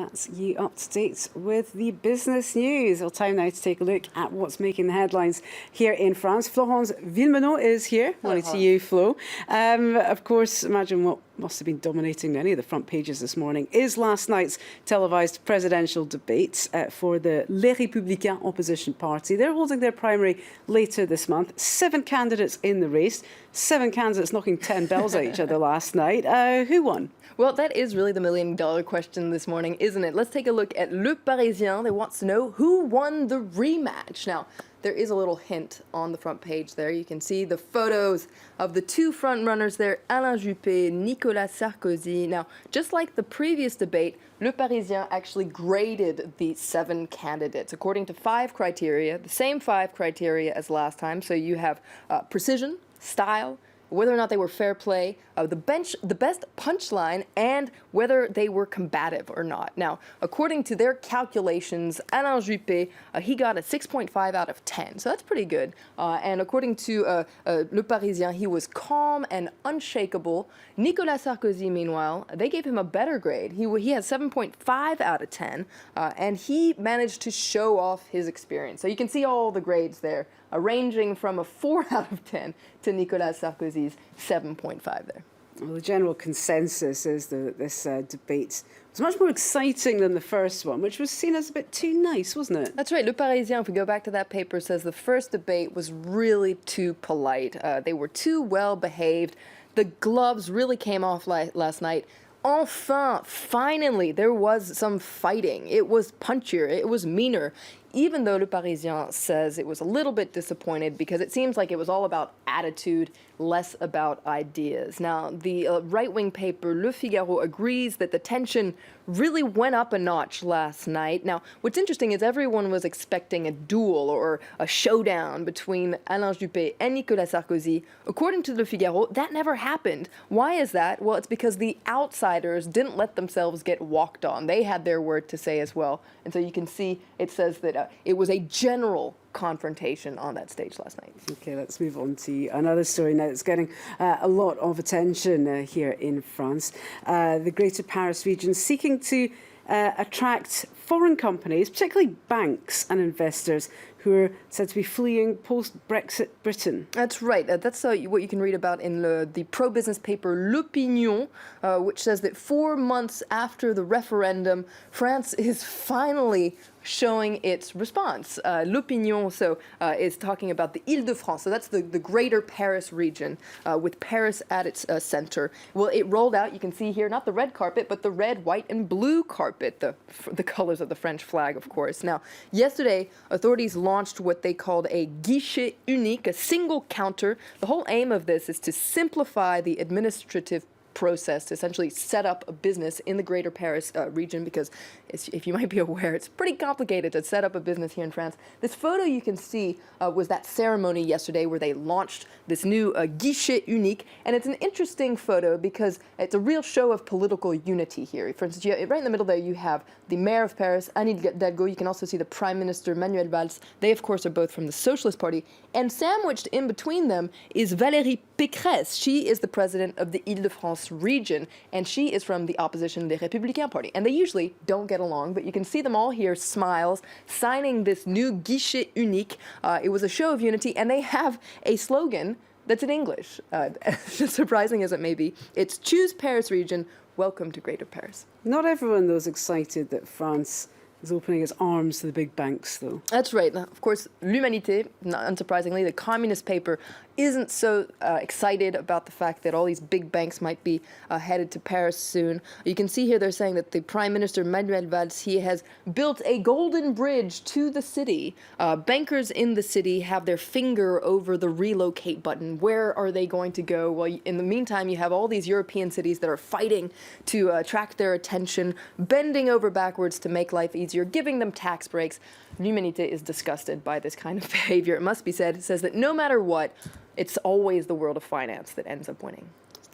That's you up to date with the business news. Well, time now to take a look at what's making the headlines here in France. Florence Villeminot is here. Morning to you, Flo. Of course, imagine what must have been dominating many of the front pages this morning is last night's televised presidential debate for the Les Républicains opposition party. They're holding their primary later this month. 7 candidates in the race. 7 candidates knocking 10 bells at each other last night. Who won? Well, that is really the million-dollar question this morning, isn't it? Let's take a look at Le Parisien. They want to know who won the rematch. Now, there is a little hint on the front page there. You can see the photos of the 2 front-runners there, Alain Juppé, Nicolas Sarkozy. Now, just like the previous debate, Le Parisien actually graded the 7 candidates according to 5 criteria, the same 5 criteria as last time. So you have precision, style, whether or not they were fair play, the best punchline, and whether they were combative or not. Now, according to their calculations, Alain Juppé, he got a 6.5 out of 10, so that's pretty good. And according to Le Parisien, he was calm and unshakable. Nicolas Sarkozy, meanwhile, they gave him a better grade. He had 7.5 out of 10, and he managed to show off his experience. So you can see all the grades there, ranging from a 4 out of 10 to Nicolas Sarkozy's 7.5 there. Well, the general consensus is that this debate was much more exciting than the first one, which was seen as a bit too nice, wasn't it? That's right. Le Parisien, if we go back to that paper, says the first debate was really too polite. They were too well behaved. The gloves really came off last night. Enfin, finally, there was some fighting. It was punchier. It was meaner. Even though Le Parisien says it was a little bit disappointed because it seems like it was all about attitude, less about ideas. Now, the right-wing paper Le Figaro agrees that the tension really went up a notch last night. Now, what's interesting is everyone was expecting a duel or a showdown between Alain Juppé and Nicolas Sarkozy. According to Le Figaro, that never happened. Why is that? Well, it's because the outsiders didn't let themselves get walked on. They had their word to say as well. And so you can see it says that it was a general confrontation on that stage last night. Okay, let's move on to another story now that's getting a lot of attention here in France. The Greater Paris region seeking to attract foreign companies, particularly banks and investors, who are said to be fleeing post-Brexit Britain. That's right. That's what you can read about in the pro-business paper L'Opinion, which says that 4 months after the referendum, France is finally showing its response. L'Opinion is talking about the Île-de-France, so that's the greater Paris region with Paris at its center. Well, it rolled out, you can see here, not the red carpet, but the red, white, and blue carpet, the colors of the French flag, of course. Now, yesterday, authorities launched what they called a guichet unique, a single counter. The whole aim of this is to simplify the administrative process to essentially set up a business in the greater Paris region, because if you might be aware, it's pretty complicated to set up a business here in France. This photo you can see was that ceremony yesterday where they launched this new guichet unique, and it's an interesting photo because it's a real show of political unity here. For instance, right in the middle there you have the mayor of Paris, Anne Hidalgo. You can also see the prime minister, Manuel Valls. They, of course, are both from the Socialist Party, and sandwiched in between them is Valérie Pécresse. She is the president of the Île-de-France region, and she is from the opposition Les Républicains party. And they usually don't get along, but you can see them all here, smiles, signing this new guichet unique. It was a show of unity, and they have a slogan that's in English, surprising as it may be. It's "Choose Paris region, welcome to Greater Paris." Not everyone, though, is excited that France is opening its arms to the big banks, though. That's right. Of course, L'Humanité, not unsurprisingly, the communist paper, isn't so excited about the fact that all these big banks might be headed to Paris soon. You can see here they're saying that the Prime Minister, Manuel Valls, he has built a golden bridge to the city. Bankers in the city have their finger over the relocate button. Where are they going to go? Well, in the meantime, you have all these European cities that are fighting to attract their attention, bending over backwards to make life easier, giving them tax breaks. L'Humanité is disgusted by this kind of behavior. It must be said. It says that no matter what, it's always the world of finance that ends up winning.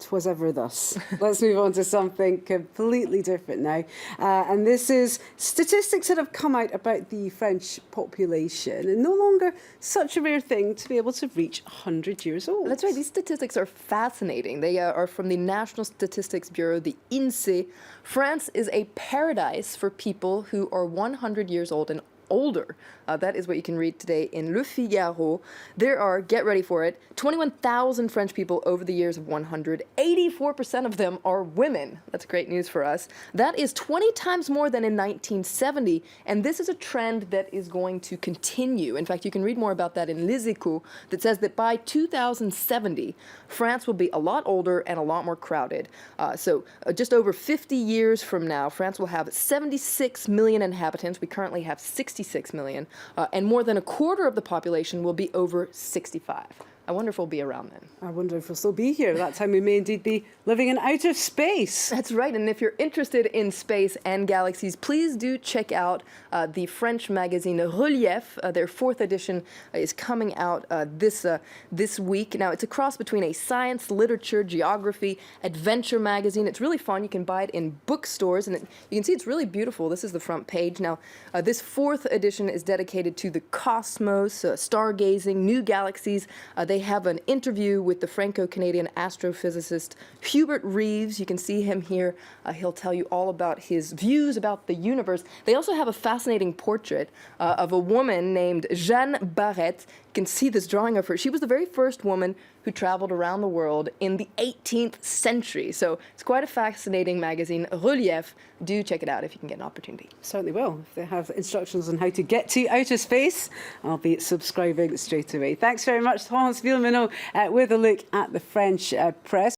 'twas ever thus. Let's move on to something completely different now. And this is statistics that have come out about the French population. And no longer such a rare thing to be able to reach 100 years old. That's right. These statistics are fascinating. They are from the National Statistics Bureau, the INSEE. France is a paradise for people who are 100 years old and older. That is what you can read today in Le Figaro. There are, get ready for it, 21,000 French people over the years of 100. 84% of them are women. That's great news for us. That is 20 times more than in 1970, and this is a trend that is going to continue. In fact, you can read more about that in Les Échos, that says that by 2070, France will be a lot older and a lot more crowded. So just over 50 years from now, France will have 76 million inhabitants. We currently have 66 million. And more than a quarter of the population will be over 65. I wonder if we'll be around then. I wonder if we'll still be here. That time we may indeed be living in outer space. That's right. And if you're interested in space and galaxies, please do check out the French magazine Relief. Their 4th edition is coming out this week. Now, it's a cross between a science, literature, geography, adventure magazine. It's really fun. You can buy it in bookstores, and you can see it's really beautiful. This is the front page. Now, this 4th edition is dedicated to the cosmos, stargazing, new galaxies. They have an interview with the Franco-Canadian astrophysicist Hubert Reeves. You can see him here. He'll tell you all about his views about the universe. They also have a fascinating portrait of a woman named Jeanne Barrette. You can see this drawing of her. She was the very first woman who traveled around the world in the 18th century. So it's quite a fascinating magazine, Relief. Do check it out if you can get an opportunity. Certainly will. If they have instructions on how to get to outer space, I'll be subscribing straight away. Thanks very much, Florence Villeminot, with a look at the French press.